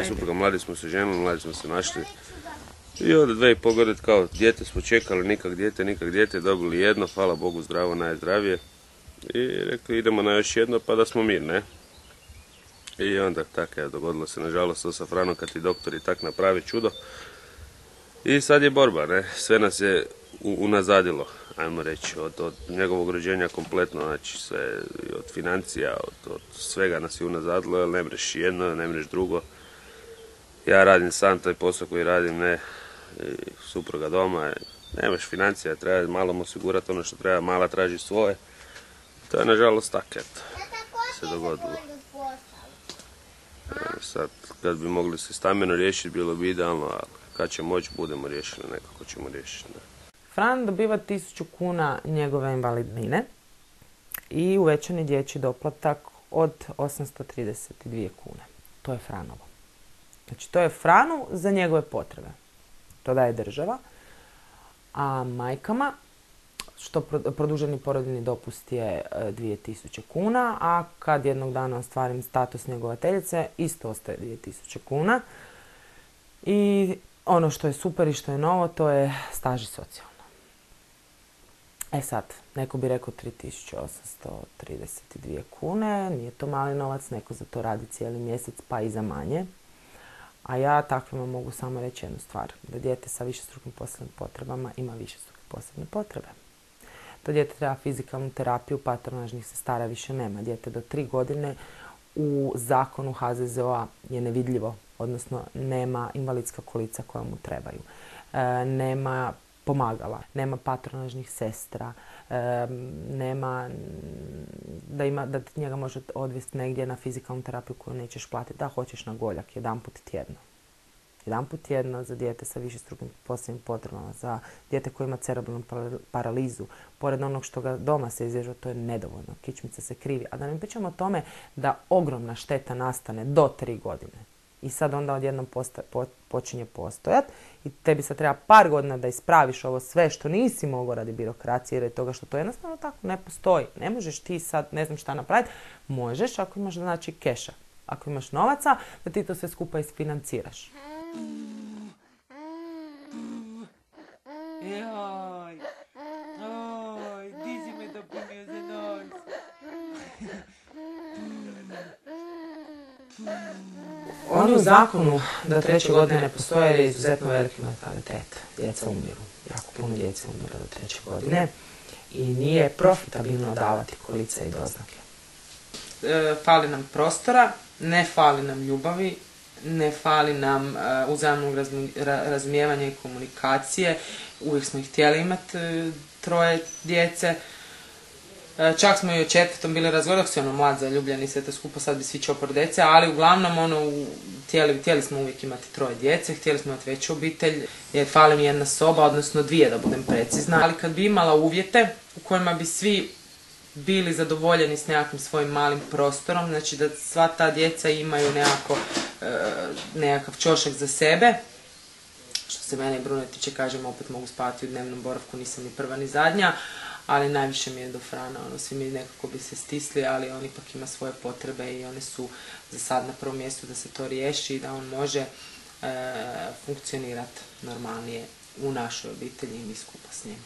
Supruga, mladi smo se ženili, mladi smo se našli. I od 2,5 godine kao dijete smo čekali, nikak dijete, dobili jedno, hvala Bogu zdravo, najzdravije. I rekli idemo na još jedno pa da smo mir, ne? I onda tako je dogodilo se nažalost to sa Franom kad ti doktori tak napravi čudo. I sad je borba, ne? Sve nas je unazadilo, ajmo reći, od njegovog rođenja kompletno, znači sve od financija, od svega nas je unazadilo, jer ne mreš jedno, ne mreš drugo. Ja radim sam taj posao koji radim, ne, supruga doma, nemaš financija, treba malo mu osigurati ono što treba, mala traži svoje. To je nažalost tako, eto, se dogodilo. Sad, kad bi mogli se stambeno riješiti, bilo bi idealno, ali kad će moći, budemo riješili, nekako ćemo riješiti. Ne. Fran dobiva 1000 kuna njegove invalidnine i uvećani dječji doplatak od 832 kune. To je Franovo. Znači, to je Franu za njegove potrebe. To daje država. A majkama, što produženi porodiljni dopust je 2000 kuna, a kad jednog dana ostvarim status njegovateljice, isto ostaje 2000 kuna. I ono što je super i što je novo, to je staž i socijalno. E sad, neko bi rekao 3832 kune, nije to mali novac, neko za to radi cijeli mjesec, pa i za manje. A ja takvima mogu samo reći jednu stvar, da dijete sa višestrukim posebnim potrebama ima višestruke posebne potrebe. To dijete treba fizikalnu terapiju, patronažnih sestara više nema. Dijete do 3 godine u zakonu HZZO-a je nevidljivo, odnosno nema invalidska kolica koja mu trebaju. Nema pomagala, nema patronažnih sestra, nema da njega može odvesti negdje na fizikalnu terapiju koju nećeš platiti. Da, hoćeš na Goljak jedanput tjedno. Jedanput tjedno za dijete sa višestrukim posebnim potrebama, za dijete koje ima cerebralnu paralizu. Pored onog što ga doma se izvježba, to je nedovoljno. Kičmica se krivi. A da ne pričamo o tome da ogromna šteta nastane do 3 godine. I sad onda odjednom počinje postojati i tebi sad treba par godina da ispraviš ovo sve što nisi mogao radi birokracije ili toga što to jednostavno tako ne postoji. Ne možeš ti sad ne znam šta napraviti. Možeš ako imaš znači keša. Ako imaš novaca da ti to sve skupa isfinanciraš. Dizi me da punio za nos. Oni u zakonu da 3. godine ne postoje jer je izuzetno veliki mortalitet. Djeca umiru. Jako puno djece umira do 3. godine. I nije profitabilno davati kolice i doznake. Fali nam prostora, ne fali nam ljubavi, ne fali nam uzajamnog razumijevanja i komunikacije. Uvijek smo ih htjeli imati 3 djece. Čak smo i o 4. bili razgovor, dok si mlad zaljubljen i sve to skupo, sad bi svi čopor djece, ali uglavnom htjeli smo uvijek imati 3 djece, htjeli smo imati veću obitelj, jer fali mi 1 soba, odnosno 2 da budem precizna. Ali kad bi imala uvjete u kojima bi svi bili zadovoljeni s nekakvim svojim malim prostorom, znači da sva ta djeca imaju nekakav ćošak za sebe. Što se mene i Brune tiče, kažem, opet mogu spavati u dnevnom boravku, nisam ni prva ni zadnja, ali najviše mi je do Frana, svi mi nekako bi se stisli, ali on ipak ima svoje potrebe i one su za sad na prvom mjestu da se to riješi i da on može funkcionirati normalnije u našoj obitelji i mi skupa s njim.